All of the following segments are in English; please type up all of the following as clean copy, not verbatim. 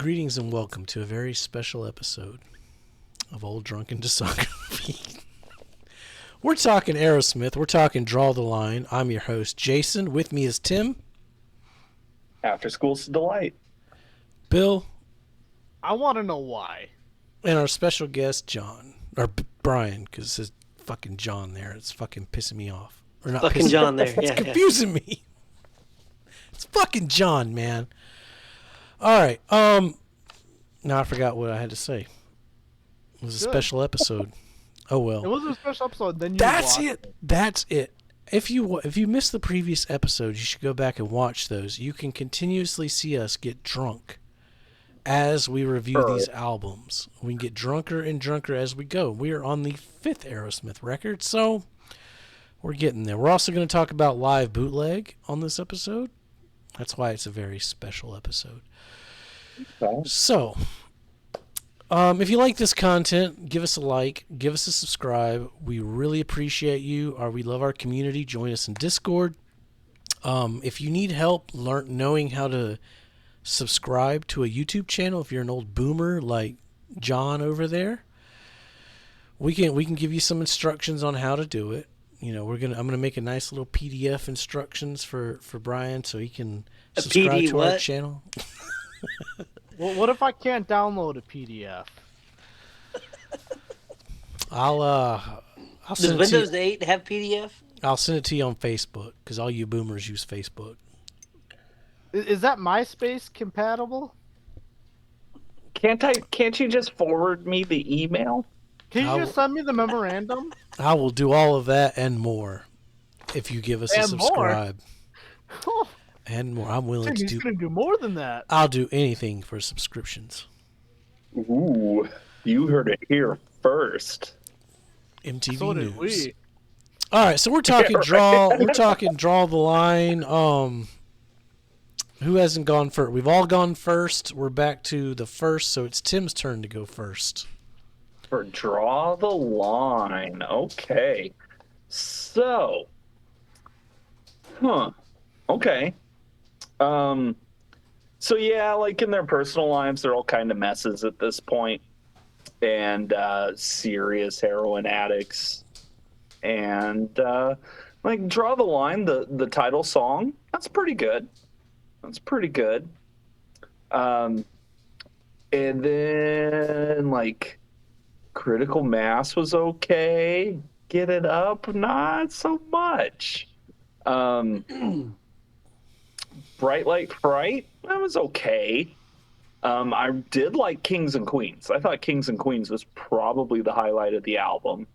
Greetings and welcome to a very special episode of Old Drunken Discography. We're talking Aerosmith. We're talking Draw the Line. I'm your host, Jason. With me is Tim. After School's Delight. Bill. I want to know why. And our special guest, John. Or Brian, because it says fucking John there. It's fucking pissing me off. Or not fucking John there. It's confusing me. It's fucking John, man. All right. Now I forgot what I had to say. It was a special episode. Oh well. It was a special episode. Then you That's it. That's it. If you missed the previous episodes, you should go back and watch those. You can continuously see us get drunk as we review these albums. We get drunker and drunker as we go. We are on the 5th Aerosmith record, so we're getting there. We're also going to talk about live Bootleg on this episode. That's why it's a very special episode. Okay. So, if you like this content, give us a like, give us a subscribe. We really appreciate you. We love our community. Join us in Discord. If you need help knowing how to subscribe to a YouTube channel, if you're an old boomer like John over there, we can give you some instructions on how to do it. You know, I'm gonna make a nice little PDF instructions for Brian so he can subscribe to our channel. Well, what if I can't download a PDF? I'll Does send Windows 8 have PDF? I'll send it to you on Facebook because all you boomers use Facebook. Is that MySpace compatible? Can't you just forward me the email? Can you just send me the memorandum? I will do all of that and more if you give us a subscribe. More? And more. I'm willing to do. He's gonna do more than that. I'll do anything for subscriptions. Ooh, you heard it here first. MTV So News. did we. All right, so we're talking draw. We're talking draw the line. Who hasn't gone first? We've all gone first. We're back to the first, so it's Tim's turn to go first. For Draw the Line. Okay. So. Okay. So yeah, like in their personal lives, they're all kind of messes at this point, and serious heroin addicts, and like Draw the Line, the title song, that's pretty good. And then like Critical Mass was okay. Get It Up, not so much. Bright Light Fright, that was okay. I did like Kings and Queens. I thought Kings and Queens was probably the highlight of the album.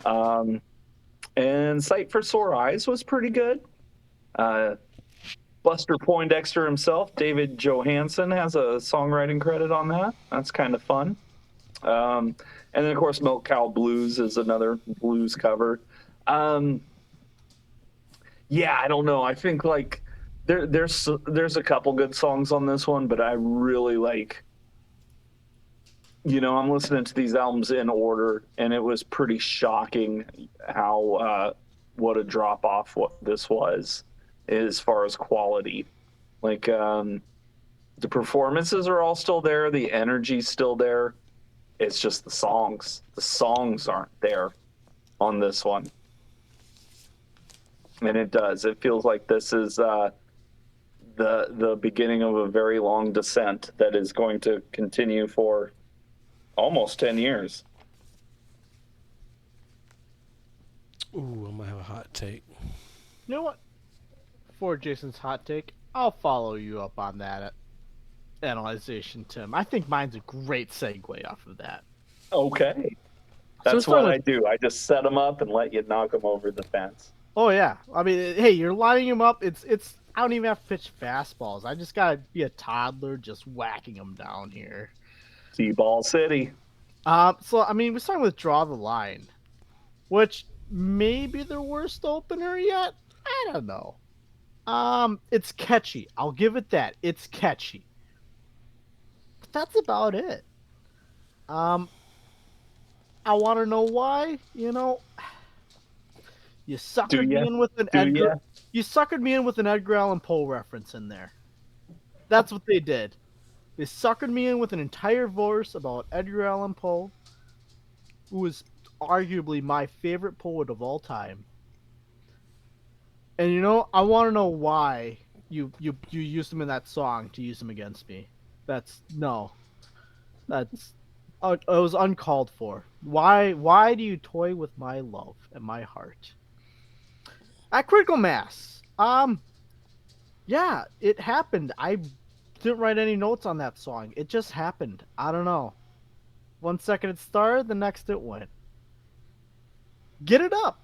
And Sight for Sore Eyes was pretty good. Buster Poindexter himself, David Johansen, has a songwriting credit on that. That's kind of fun. And then, of course, Milk Cow Blues is another blues cover. Yeah, I don't know. I think like there's a couple good songs on this one, but I really like. You know, I'm listening to these albums in order, and it was pretty shocking how what a drop off what this was as far as quality. Like the performances are all still there, the energy's still there. It's just the songs. The songs aren't there on this one. And it does. It feels like this is the beginning of a very long descent that is going to continue for almost 10 years. Ooh, I'm gonna have a hot take. You know what? For Jason's hot take, I'll follow you up on that analyzation, Tim. I think mine's a great segue off of that. Okay. That's what I do. I just set them up and let you knock them over the fence. Oh yeah, I mean, hey, you're lining them up. It's. I don't even have to pitch fastballs. I just gotta be a toddler, just whacking them down here. T-Ball City. So I mean, we're starting with Draw the Line, which may be their worst opener yet. I don't know. It's catchy. I'll give it that. It's catchy. But that's about it. I want to know why. You know, you suckered me in with an Edgar. You suckered me in with an Edgar Allan Poe reference in there. That's what they did. They suckered me in with an entire verse about Edgar Allan Poe, who is arguably my favorite poet of all time. And I want to know why you used him in that song to use him against me. That's no, that's it was uncalled for. Why do you toy with my love and my heart? At Critical Mass, yeah, it happened. I didn't write any notes on that song. It just happened. I don't know. 1 second it started, the next it went. Get it up.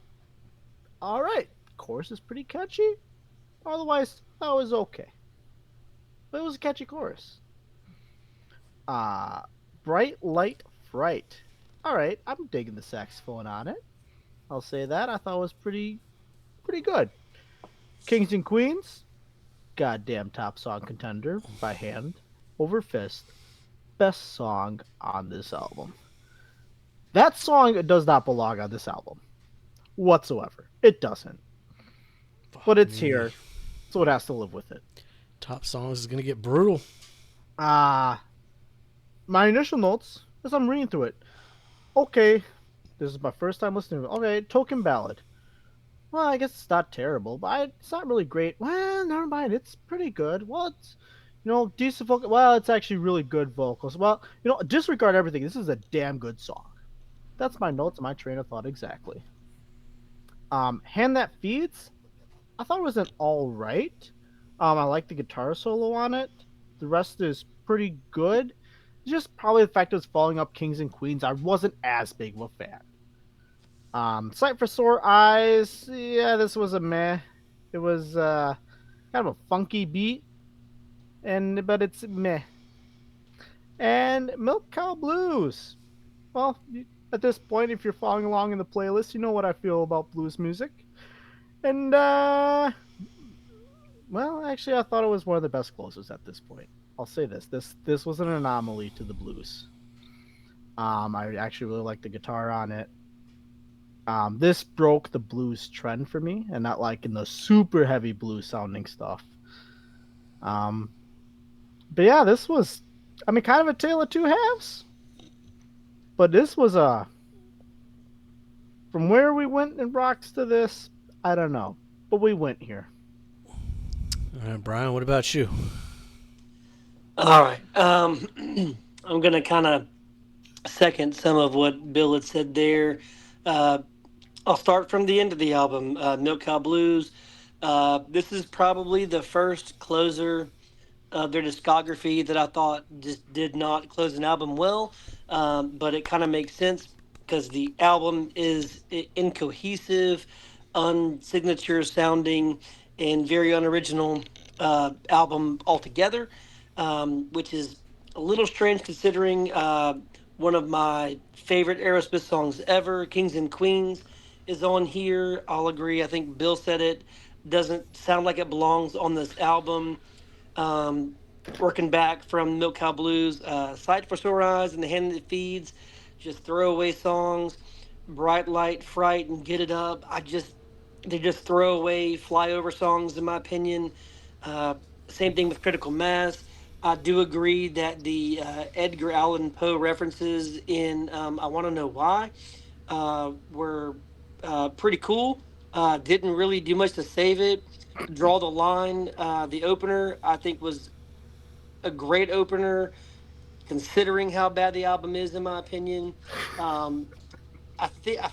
All right. Chorus is pretty catchy. Otherwise, that was okay. But it was a catchy chorus. Uh Bright Light Fright. All right, I'm digging the saxophone on it. I'll say that. I thought it was pretty good. Kings and Queens, goddamn top song contender by hand over fist. Best song on this album. That song does not belong on this album whatsoever. It doesn't. But it's here, so it has to live with it. Top songs is gonna get brutal. Uh my initial notes as I'm reading through it. Okay, this is my first time listening to it. Okay, Token Ballad. Well, I guess it's not terrible, but it's not really great. Well, never mind. It's pretty good. Well, it's decent vocal. Well, it's actually really good vocals. Well, disregard everything. This is a damn good song. That's my notes and my train of thought exactly. Hand That Feeds. I thought it was an all right. I like the guitar solo on it. The rest is pretty good. Just probably the fact it was following up Kings and Queens. I wasn't as big of a fan. Sight for Sore Eyes. Yeah, this was a meh. It was kind of a funky beat, but it's meh. And Milk Cow Blues. Well, at this point, if you're following along in the playlist, you know what I feel about blues music. And well, actually, I thought it was one of the best closers at this point. I'll say this. This was an anomaly to the blues. I actually really like the guitar on it. This broke the blues trend for me, and not like in the super heavy blues sounding stuff. But yeah, this was, kind of a tale of two halves. But this was from where we went in rocks to this, I don't know, but we went here. All right, Brian, what about you? All right. I'm gonna kind of second some of what Bill had said there. Uh, I'll start from the end of the album, Milk Cow Blues. This is probably the first closer of their discography that I thought just did not close an album well, but it kind of makes sense because the album is incohesive, unsignature sounding, and very unoriginal album altogether, which is a little strange considering one of my favorite Aerosmith songs ever, Kings and Queens, is on here. I'll agree. I think Bill said it doesn't sound like it belongs on this album. Um, Working back from Milk Cow Blues, Sight for Sore Eyes and The Hand That Feeds, just throwaway songs. Bright Light, Fright, and Get It Up. They're just throwaway flyover songs in my opinion. Uh, Same thing with Critical Mass. I do agree that the Edgar Allan Poe references in I Want to Know Why were pretty cool. Didn't really do much to save it. Draw the Line, the opener, I think was a great opener considering how bad the album is, in my opinion. Um, I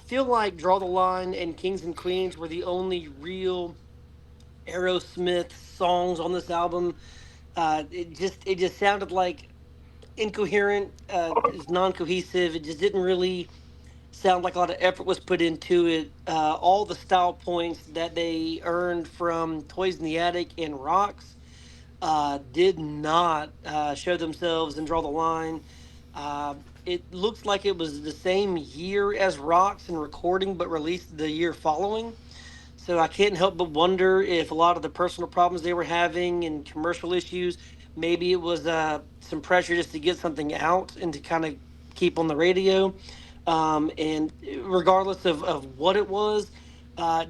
feel like Draw the Line and Kings and Queens were the only real Aerosmith songs on this album. It just sounded like incoherent, it's non-cohesive. It just didn't really sound like a lot of effort was put into it. All the style points that they earned from Toys in the Attic and Rocks did not show themselves and Draw the Line. Uh, it looks like it was the same year as Rocks in recording, but released the year following. So I can't help but wonder if a lot of the personal problems they were having and commercial issues, maybe it was some pressure just to get something out and to kind of keep on the radio. And regardless of what it was,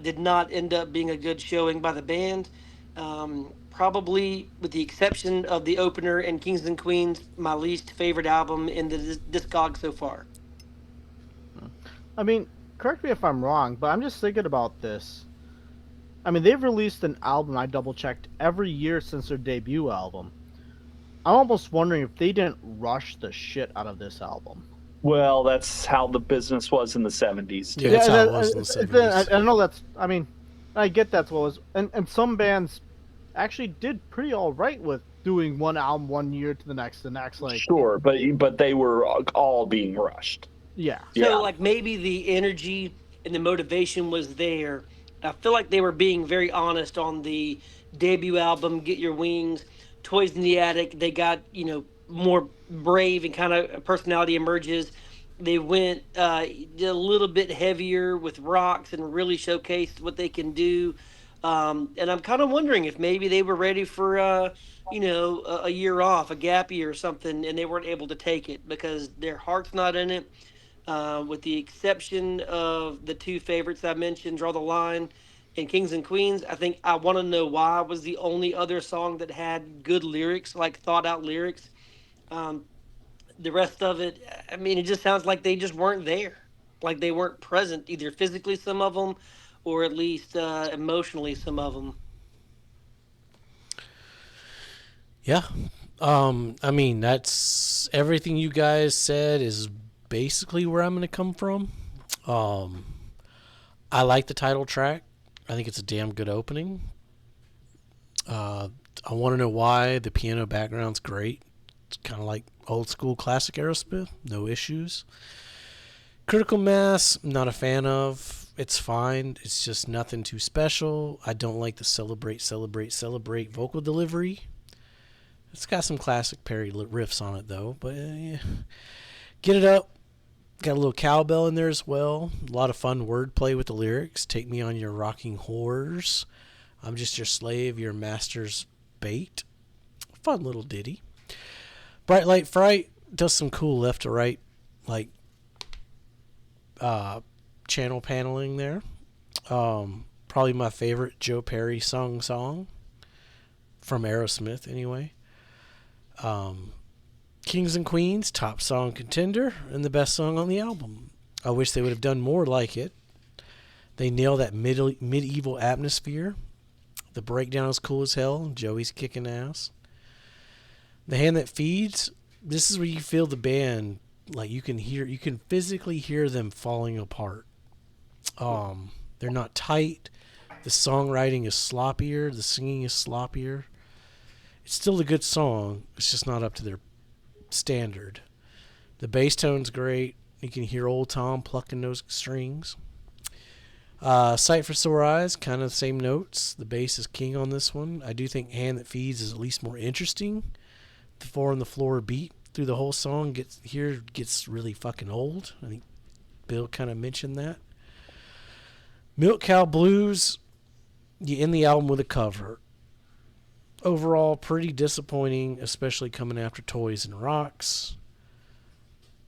did not end up being a good showing by the band. probably, with the exception of the opener and Kings and Queens, my least favorite album in the discog so far. I mean, correct me if I'm wrong, but I'm just thinking about this. I mean, they've released an album, I double checked, every year since their debut album. I'm almost wondering if they didn't rush the shit out of this album. Well, that's how the business was in the 70s too. Yeah, that's how it was in the 70s. I know that's. I mean, I get that's what was, and some bands actually did pretty all right with doing one album 1 year to the next. Like, Sure, but they were all being rushed. yeah, So, like, maybe the energy and the motivation was there. I feel like they were being very honest on the debut album, Get Your Wings, Toys in the Attic. They got, more brave and kind of personality emerges. They went a little bit heavier with rocks and really showcased what they can do. And I'm kind of wondering if maybe they were ready for, a year off, a gap year or something, and they weren't able to take it because their heart's not in it. With the exception of the two favorites I mentioned, Draw the Line and Kings and Queens, I think I Want to Know Why was the only other song that had good lyrics, like thought out lyrics. Um, the rest of it, I mean, it just sounds like they just weren't there. Like they weren't present, either physically, some of them, or at least emotionally, some of them. Yeah. I mean, that's everything you guys said is basically where I'm going to come from. I like the title track. I think it's a damn good opening. I Want to Know Why. The piano background's great. It's kind of like old school classic Aerosmith. No issues. Critical Mass, not a fan of. It's fine. It's just nothing too special. I don't like the celebrate vocal delivery. It's got some classic Perry riffs on it, though. But yeah. Get It Up. Got a little cowbell in there as well. A lot of fun wordplay with the lyrics. Take me on your rocking whores. I'm just your slave, your master's bait. Fun little ditty. Bright Light Fright does some cool left to right, like channel paneling there. Probably my favorite Joe Perry sung song from Aerosmith, anyway. Kings and Queens, top song contender, and the best song on the album. I wish they would have done more like it. They nail that medieval atmosphere. The breakdown is cool as hell. Joey's kicking ass. The Hand That Feeds, this is where you feel the band, like you can physically hear them falling apart. They're not tight. The songwriting is sloppier. The singing is sloppier. It's still a good song. It's just not up to their standard. The bass tone's great. You can hear old Tom plucking those strings. Sight for Sore Eyes, kind of the same notes. The bass is king on this one. I do think Hand That Feeds is at least more interesting. The 4 on the floor beat through the whole song gets really fucking old. I think Bill kind of mentioned that. Milk Cow Blues, you end the album with a cover. Overall, pretty disappointing, especially coming after Toys and Rocks.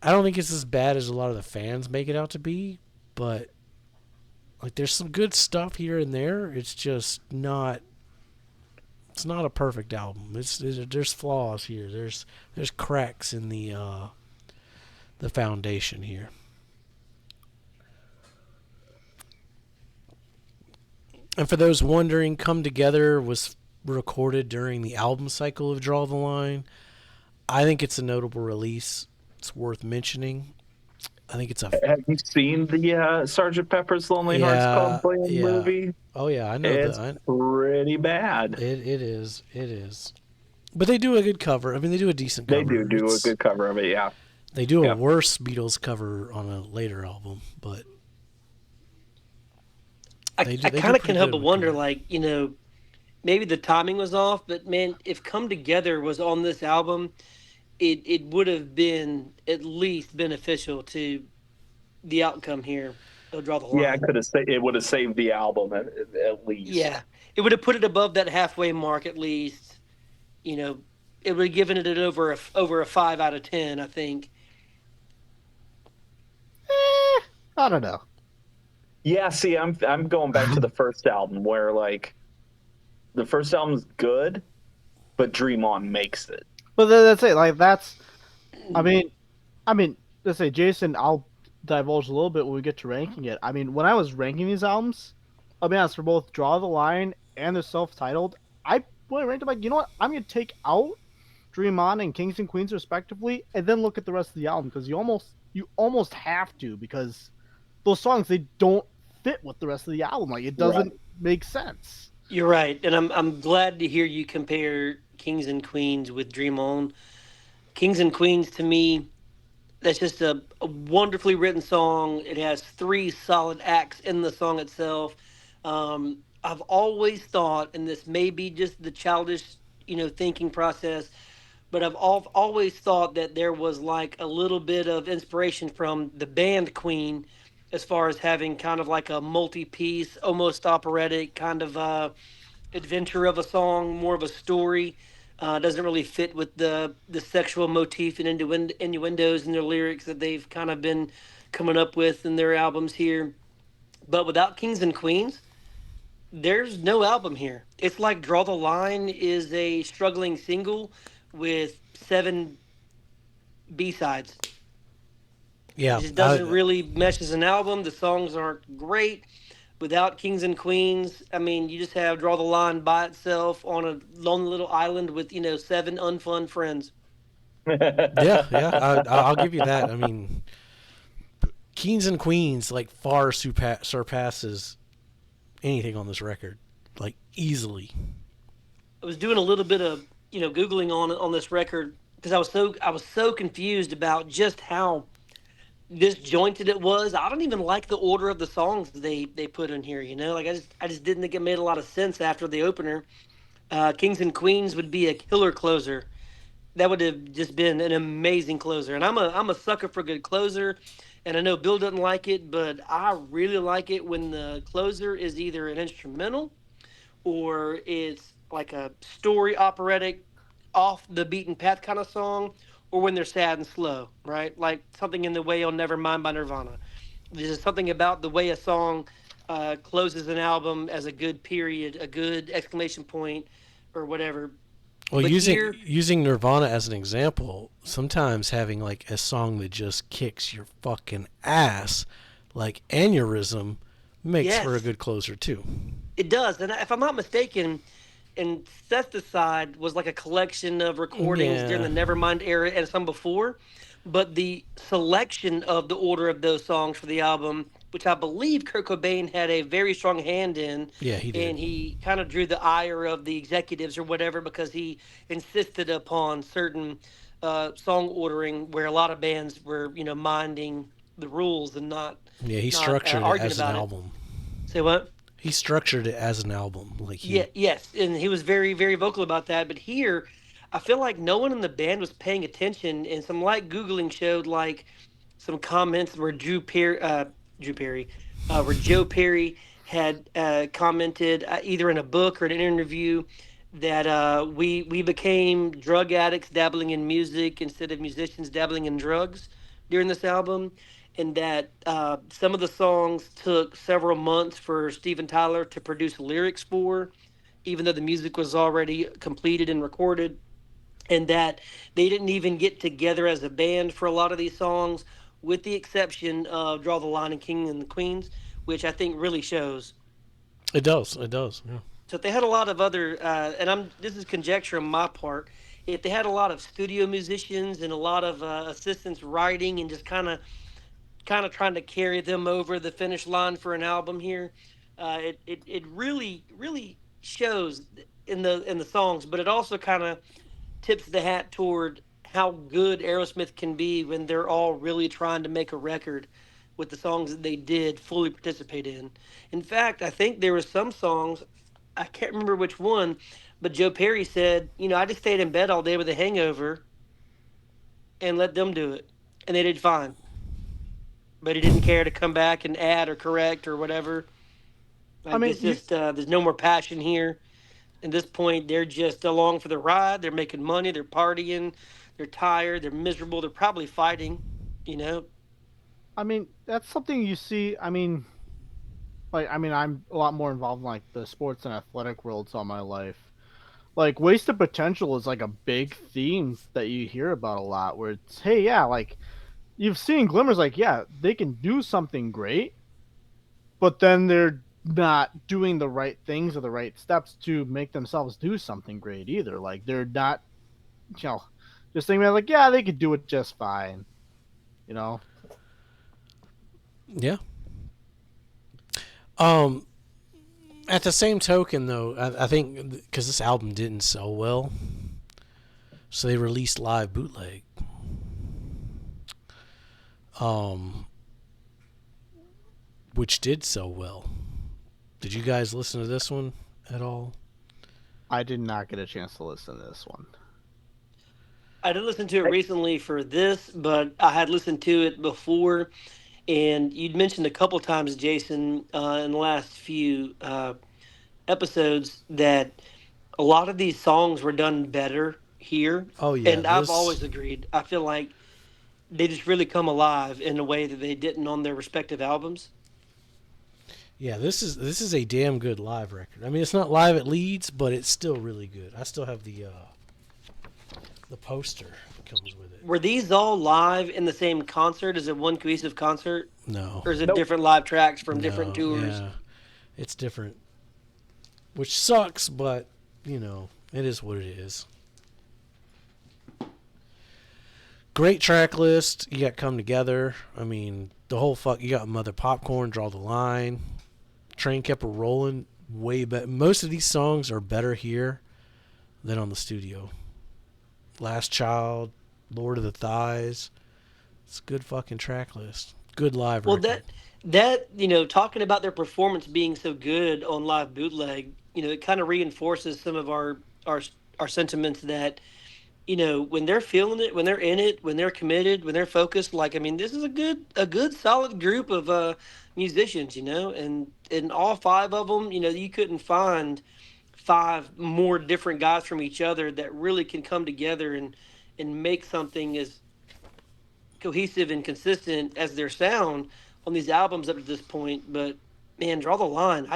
I don't think it's as bad as a lot of the fans make it out to be, but like there's some good stuff here and there. It's just not. It's not a perfect album. There's flaws here. There's cracks in the foundation here. And for those wondering, Come Together was recorded during the album cycle of Draw the Line. I think it's a notable release. It's worth mentioning. I think it's a. Have you seen the Sgt. Pepper's Lonely Hearts Club Band movie? Oh yeah, I know it's that. Pretty bad. It is. But they do a good cover. I mean, they do a decent cover. They do a good cover of it. Yeah. They do a worse Beatles cover on a later album, but I kind of can help but wonder, like, maybe the timing was off, but man, if Come Together was on this album, it would have been at least beneficial to the outcome here. They'll draw the line. Yeah, it would have saved the album at least. Yeah, it would have put it above that halfway mark at least. It would have given it over a 5 out of 10, I think. I don't know. Yeah, see, I'm going back to the first album where like The first album's good, but Dream On makes it. But that's it. Like that's, I mean, I mean, let's say Jason. I'll divulge a little bit when we get to ranking it. I mean, when I was ranking these albums, I'll be honest, for both Draw the Line and the self-titled, I when I ranked them, like, you know what? I'm gonna take out Dream On and Kings and Queens respectively, and then look at the rest of the album because you almost have to, because those songs, they don't fit with the rest of the album. Like, it Right. doesn't make sense. You're right, and I'm glad to hear you compare Kings and Queens with Dream On. Kings and Queens to me, that's just a wonderfully written song. It has three solid acts in the song itself. I've always thought, and this may be just the childish, thinking process, but always thought that there was like a little bit of inspiration from the band Queen, as far as having kind of like a multi-piece, almost operatic kind of adventure of a song, more of a story. Doesn't really fit with the sexual motif and innuendos in their lyrics that they've kind of been coming up with in their albums here. But without Kings and Queens, there's no album here. It's like Draw the Line is a struggling single with seven B sides. It Yeah, just doesn't really mesh as an album. The songs aren't great. Without Kings and Queens, I mean, you just have Draw the Line by itself on a lonely little island with, seven unfun friends. yeah. I'll give you that. I mean, Kings and Queens like far surpasses anything on this record, like easily. I was doing a little bit of, googling on this record because I was so confused about just how disjointed it was. I don't even like the order of the songs they put in here. Like I just didn't think it made a lot of sense after the opener. Kings and Queens would be a killer closer. That would have just been an amazing closer. And I'm a sucker for a good closer. And I know Bill doesn't like it, but I really like it when the closer is either an instrumental or it's like a story operatic, off the beaten path kind of song, or when they're sad and slow, right? Like something in the way on Nevermind by Nirvana. There's just something about the way a song closes an album as a good period, a good exclamation point, or whatever. Well, But here, using Nirvana as an example, sometimes having like a song that just kicks your fucking ass, like Aneurysm, makes for a yes, good closer too. it does. And if I'm not mistaken, Incesticide was like a collection of recordings during Yeah, the Nevermind era and some before. But the selection of the order of those songs for the album, which I believe Kurt Cobain had a very strong hand in, yeah, he did. and he kind of drew the ire of the executives or whatever because he insisted upon certain song ordering where a lot of bands were, minding the rules and not Yeah, he not structured it arguing as an about it. album. Say what? He structured it as an album. Like Yeah, he, yes, and he was very, very vocal about that. But here, I feel like no one in the band was paying attention, and some light googling showed like some comments where Drew Perry, where Joe Perry had commented either in a book or in an interview that we became drug addicts dabbling in music instead of musicians dabbling in drugs during this album, and that some of the songs took several months for Steven Tyler to produce lyrics for, even though the music was already completed and recorded, and that they didn't even get together as a band for a lot of these songs, with the exception of Draw the Line and King and the Queens, which I think really shows. it does. It does. Yeah. So if they had a lot of other, and this is conjecture on my part, if they had a lot of studio musicians and a lot of assistants writing and just kind of trying to carry them over the finish line for an album here, it really shows in the songs, but it also kind of tips the hat toward how good Aerosmith can be when they're all really trying to make a record with the songs that they did fully participate in. In fact, I think there were some songs, I can't remember which one, but Joe Perry said, I just stayed in bed all day with a hangover and let them do it. And they did fine. But he didn't care to come back and add or correct or whatever. I Like, mean, it's just, there's no more passion here. At this point, they're just along for the ride. They're making money. They're partying. They're tired. They're miserable. They're probably fighting. You know. I mean, that's something you see. I mean, like I mean I'm a lot more involved in like the sports and athletic worlds all my life. Like wasted potential is like a big theme that you hear about a lot where it's hey yeah, like you've seen glimmers like yeah, they can do something great, but then they're not doing the right things or the right steps to make themselves do something great either. Like they're not, you know, just thinking like, yeah, they could do it just fine, you know. Yeah. Um, at the same token, though, I think because this album didn't sell well, so they released live bootleg. Um, which did sell well. Did you guys listen to this one at all? I did not get a chance to listen to this one. I did listen to it recently for this, but I had listened to it before. And you'd mentioned a couple times, Jason, in the last few episodes that a lot of these songs were done better here. Oh yeah, And I've this. always agreed. I feel like they just really come alive in a way that they didn't on their respective albums. Yeah, this is a damn good live record. I mean, it's not live at Leeds, but it's still really good. I still have the poster that comes with it. Were these all live in the same concert? Is it one cohesive concert? No, Or is it Nope. different live tracks from different no, tours? yeah, it's different, which sucks, but it is what it is. Great track list. You got Come Together. I mean, the whole fuck. You got Mother Popcorn, Draw the Line. Train Kept a Rolling. Way better. Most of these songs are better here than on the studio. Last Child, Lord of the Thighs. It's a good fucking track list. Good live Well, record. talking about their performance being so good on live bootleg, it kind of reinforces some of our our sentiments that when they're feeling it, when they're in it, when they're committed, when they're focused. Like, I mean, this is a good solid group of musicians, and all five of them, you couldn't find five more different guys from each other that really can come together and make something as cohesive and consistent as their sound on these albums up to this point. But man, Draw the Line,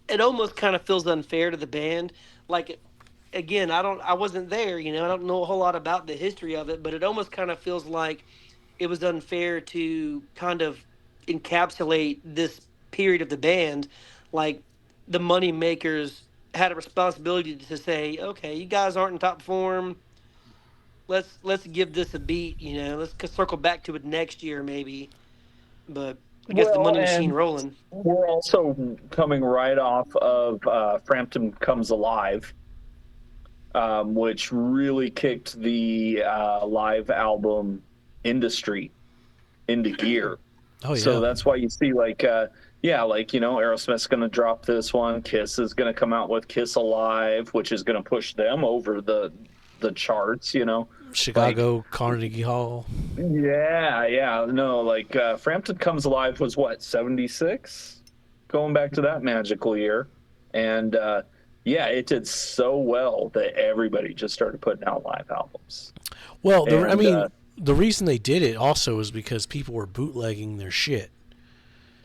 it almost kind of feels unfair to the band. Like, again, I wasn't there, I don't know a whole lot about the history of it, but it almost kind of feels like it was unfair to kind of encapsulate this period of the band. Like, the money makers had a responsibility to say, okay, you guys aren't in top form. Let's give this a beat, let's circle back to it next year maybe. But I guess the Well, money machine and rolling. we're also coming right off of Frampton Comes Alive, which really kicked the live album industry into gear. Oh, yeah. So that's why you see Aerosmith's going to drop this one. Kiss is going to come out with Kiss Alive, which is going to push them over the charts. Chicago, Carnegie Hall. Yeah. No, Frampton Comes Alive was what, 76? Going back to that magical year. And it did so well that everybody just started putting out live albums. Well, And, the reason they did it also is because people were bootlegging their shit.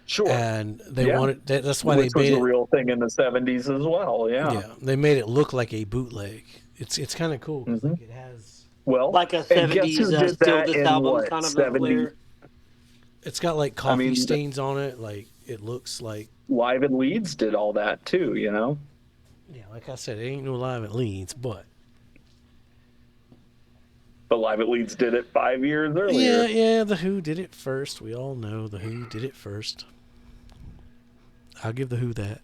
Sure. And they Yeah. wanted that's why Which they made was a it. real thing in the 70s as well. Yeah. Yeah, they made it look like a bootleg. It's kind of cool because Mhm. it has. Well, Like a and guess who 70s did still that this in album what, kind of a 70 flair. It's got like coffee mean, stains on it. Like it looks like. Live in Leeds did all that too, Yeah, like I said, it ain't no live at Leeds, but. But Live at Leeds did it 5 years earlier. Yeah, the Who did it first. We all know the Who did it first. I'll give the Who that.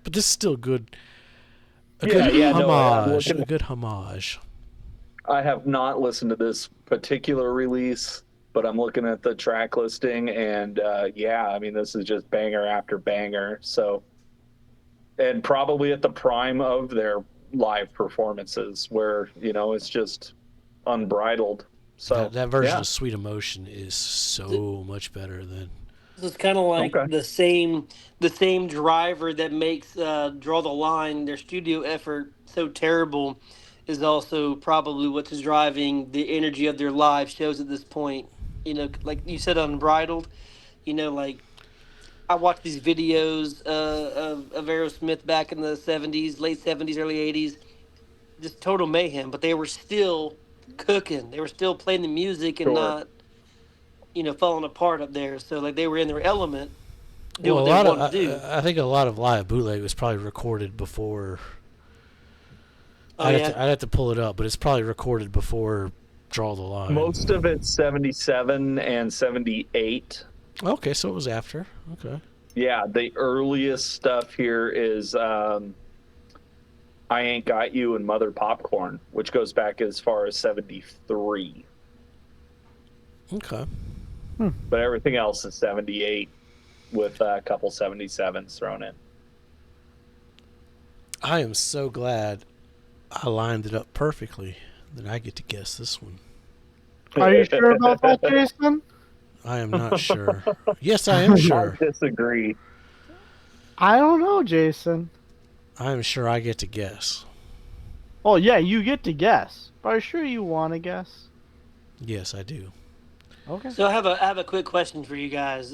But this is still good. A good homage. A good homage. I have not listened to this particular release, but I'm looking at the track listing, and this is just banger after banger. So, and probably at the prime of their live performances, where it's just unbridled. So That version of Sweet Emotion is so much better than. So it's kind of like Okay. the same driver that makes Draw the Line, their studio effort, so terrible, is also probably what's driving the energy of their live shows at this point. Like you said, unbridled. Like I watched these videos of Aerosmith back in the 70s, late 70s, early 80s. Just total mayhem, but they were still cooking. They were still playing the music and Sure. not, falling apart up there. So like they were in their element, doing Well, what they wanted to do. I think a lot of live bootleg was probably recorded before. Oh I'd yeah. have to pull it up, but it's probably recorded before Draw the Line. Most of it's 77 and 78. Okay, so it was after. Okay. Yeah, the earliest stuff here is I Ain't Got You and Mother Popcorn, which goes back as far as 73. Okay. But everything else is 78 with a couple 77s thrown in. I am so glad I lined it up perfectly that I get to guess this one. Are you sure about that, Jason? I am not sure. Yes, I am sure. I disagree. I don't know, Jason. I am sure I get to guess. Oh yeah, you get to guess. But are you sure you want to guess? Yes, I do. Okay. So I have a quick question for you guys.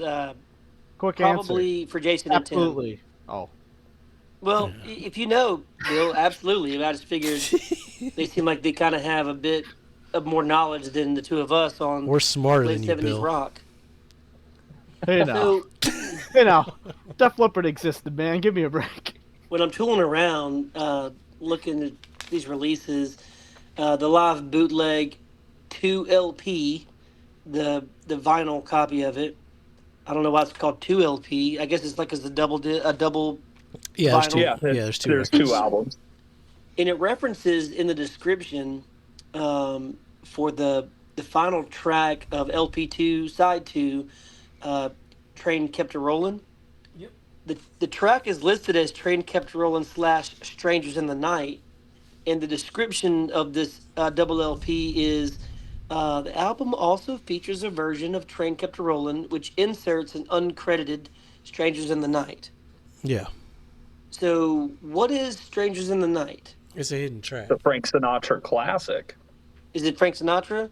Quick answer. Probably for Jason and Tim. Absolutely. Oh. Well, if you know, Bill, absolutely. I just figured they seem like they kind of have a bit of more knowledge than the two of us on We're smarter late than you, 70s Bill. rock. Hey now. So Hey now. Def Leppard existed, man. Give me a break. when I'm tooling around, looking at these releases, the live bootleg 2 LP, the vinyl copy of it. I don't know why it's called 2 LP. I guess it's like it's a double. Yeah, there's two. Vinyl. Yeah, there's two. There's records. 2 albums. And it references in the description for the final track of LP2 side 2, Train Kept a Rollin'. Yep. The track is listed as Train Kept a Rollin' / Strangers in the Night, and the description of this double LP is the album also features a version of Train Kept a Rollin', which inserts an uncredited Strangers in the Night. Yeah, So what is Strangers in the Night? it's a hidden track. The Frank Sinatra classic. Is it Frank Sinatra?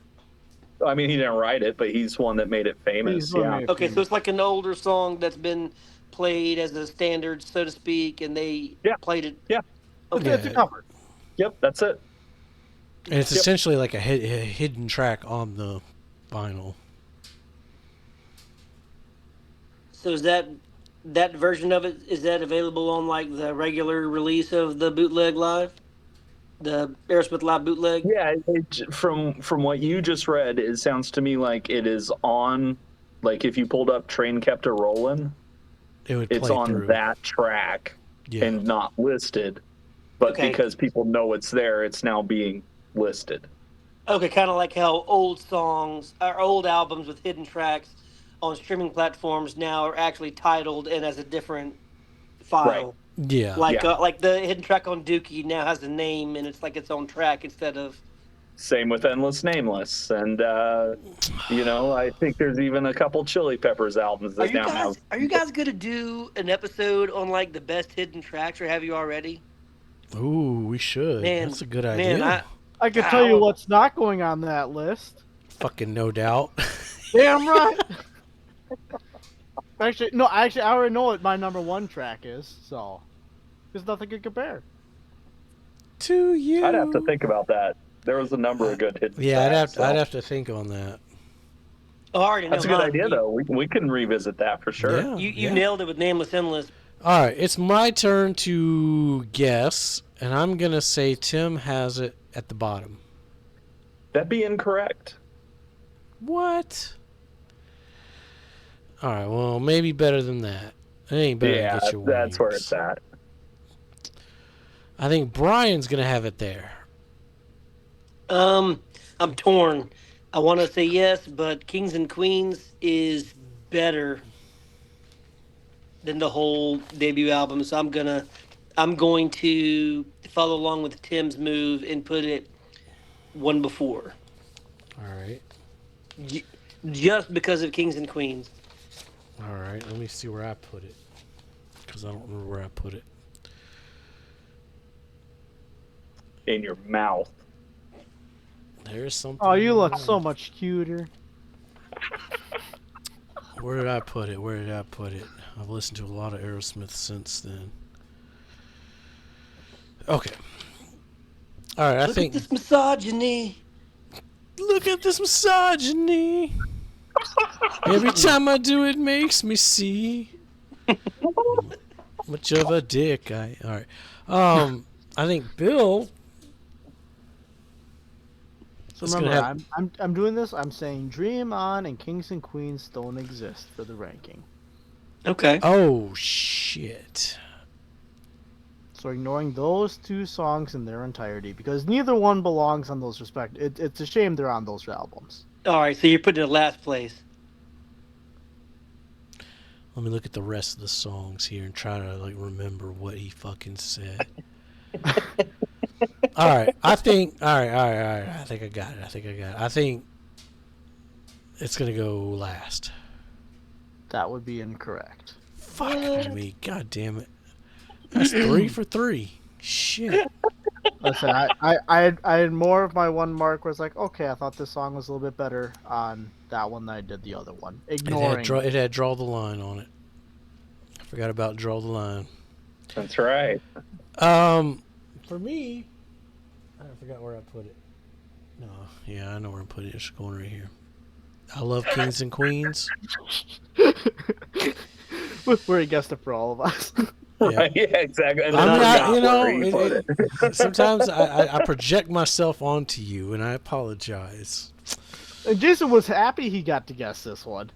I mean, he didn't write it, but he's one that made it famous. He's one Yeah. made it Okay, so famous. it's like an older song that's been played as a standard, so to speak, and they Yeah. played it. Yeah. Okay. It's a cover. Yep, that's it. And it's Yep. essentially like a hidden track on the vinyl. So is that version of it, is that available on like the regular release of the bootleg live? The Aerosmith live bootleg? Yeah, from what you just read, it sounds to me like it is on, like if you pulled up Train Kept a Rollin', It would it's play on through. that track Yeah. and not listed. But Okay. because people know it's there, it's now being listed. Okay, kind of like how old songs or old albums with hidden tracks on streaming platforms now are actually titled and as a different file. Yeah. Like the hidden track on Dookie now has a name and it's like its own track instead of. Same with Endless Nameless. And, I think there's even a couple Chili Peppers albums that now have. Are you guys gonna do an episode on like the best hidden tracks, or have you already? Ooh, we should. Man, That's a good idea. man, I can tell you Ow. what's not going on that list. Fucking no doubt. Damn right. Actually, I already know what my number 1 track is, so there's nothing to compare. To you. I'd have to think about that. There was a number of good hits. Yeah, I'd have to think on that. Oh, I already know. That's a good mine. idea, though. We can revisit that for sure. Yeah. You nailed it with Nameless Endless. All right, it's my turn to guess, and I'm gonna say Tim has it at the bottom. That'd be incorrect. What? All right, well, maybe better than that. It ain't better Yeah, than Get Your that's where Wings. it's at. I think Brian's gonna have it there. I'm torn. I want to say yes, but Kings and Queens is better than the whole debut album. So I'm going to follow along with Tim's move and put it one before, All right. just because of Kings and Queens. All right, let me see where I put it, because I don't remember where I put it. In your mouth. There's something. Oh, you look so much cuter. Where did I put it? I've listened to a lot of Aerosmith since then. Okay. All right, I Look think. at this misogyny. Look at this misogyny. Every time I do it makes me see much of a dick I. All right. I think Bill. So It's remember, gonna have- I'm doing this. I'm saying Dream On and Kings and Queens don't exist for the ranking. Okay. Oh shit. So ignoring those two songs in their entirety because neither one belongs on those it's a shame they're on those albums. All right, so you're putting it in last place. Let me look at the rest of the songs here and try to remember what he fucking said. All right. I think. All right. I think I got it. I think it's gonna go last. That would be incorrect. Fuck me. God damn it. That's 3 for 3. Shit. Listen, I had more of my one mark where it's like, okay, I thought this song was a little bit better on that one than I did the other one. Ignoring. It had Draw the Line on it. I forgot about Draw the Line. That's right. For me, I forgot where I put it. No, yeah, I know where I put it. It's going right here. I love Kings and Queens. Where he guessed it for all of us. Yeah. Right, yeah, exactly. And I'm that's not, where he put it. sometimes I project myself onto you, and I apologize. And Jason was happy he got to guess this one.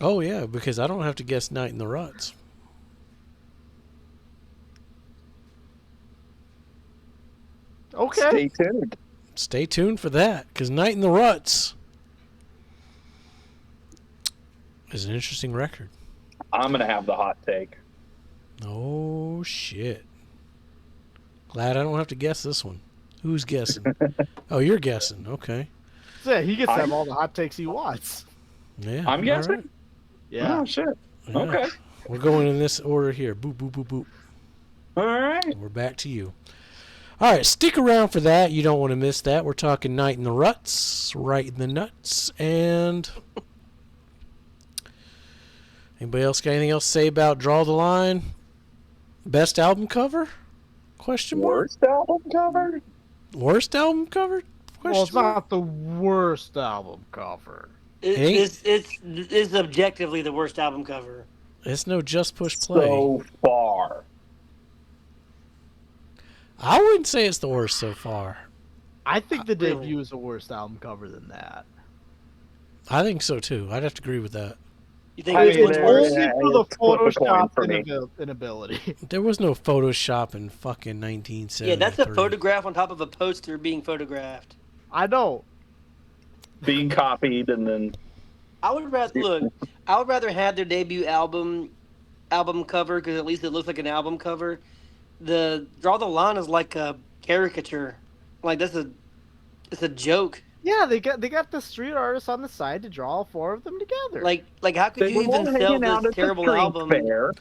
Oh, yeah, because I don't have to guess Night in the Ruts. Okay. Stay tuned. Stay tuned for that, because Night in the Ruts is an interesting record. I'm gonna have the hot take. Oh, shit. Glad I don't have to guess this one. Who's guessing? Oh, you're guessing. Okay. So yeah, he gets to have all the hot takes he wants. Yeah. I'm all guessing. right. Yeah. Oh shit. Yeah. Okay. We're going in this order here. Boop, boop, boop, boop. All right. We're back to you. All right, stick around for that. You don't want to miss that. We're talking Night in the Ruts, Right in the Nuts, and... Anybody else got anything else to say about Draw the Line? Best album cover? Question mark? Worst album cover? Worst album cover? Well, it's Question mark? not the worst album cover. It's objectively the worst album cover. It's no Just Push Play. So far. I wouldn't say it's the worst so far. I think the Really? debut is a worse album cover than that. I think so, too. I'd have to agree with that. You think I it's mean, much there- worse? Only yeah, for the it's flip a coin Photoshop for me. inability. There was no Photoshop in fucking 1973. Yeah, that's a photograph on top of a poster being photographed. I know. Being copied and then I would rather have their debut album cover because at least it looks like an album cover. The Draw the Line is like a caricature. Like it's a joke. Yeah, they got the street artists on the side to draw all four of them together. Like how could they you were even sell hanging out this at the terrible street album? fair, Yeah,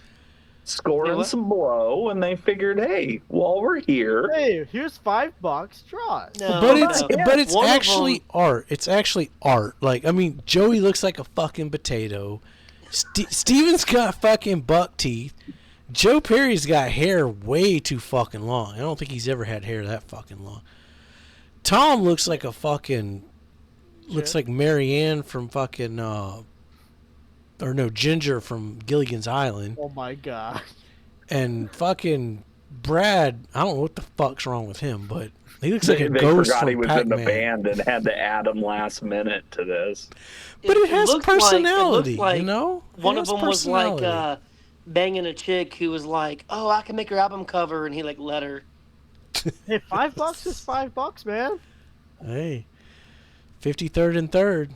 scoring what? some blow, and they figured, hey, while we're here, hey, here's $5, draw it. No, But no. it's One of actually them- art. It's actually art. Like, I mean, Joey looks like a fucking potato. Steven's got fucking buck teeth. Joe Perry's got hair way too fucking long. I don't think he's ever had hair that fucking long. Tom looks like a fucking... Looks like Marianne from fucking... or no, Ginger from Gilligan's Island. Oh my god. And fucking Brad, I don't know what the fuck's wrong with him, but he looks like they a ghost forgot from he was Pac-Man. in the band and had to add him last minute to this. But it has looks like- personality, it looks like you know? It One of has them was like personality. banging a chick who was like, "Oh, I can make her album cover," and he like let her. Hey, $5 is $5, man. Hey, 53rd and 3rd.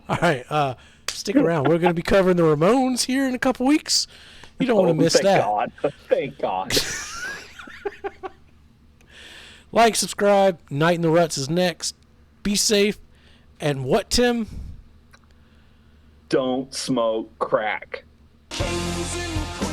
All right, stick around. We're going to be covering the Ramones here in a couple weeks. You don't want to miss thank that. God. Thank God. Like, subscribe. Night in the Ruts is next. Be safe. And what, Tim? Don't smoke crack. Kings and queens.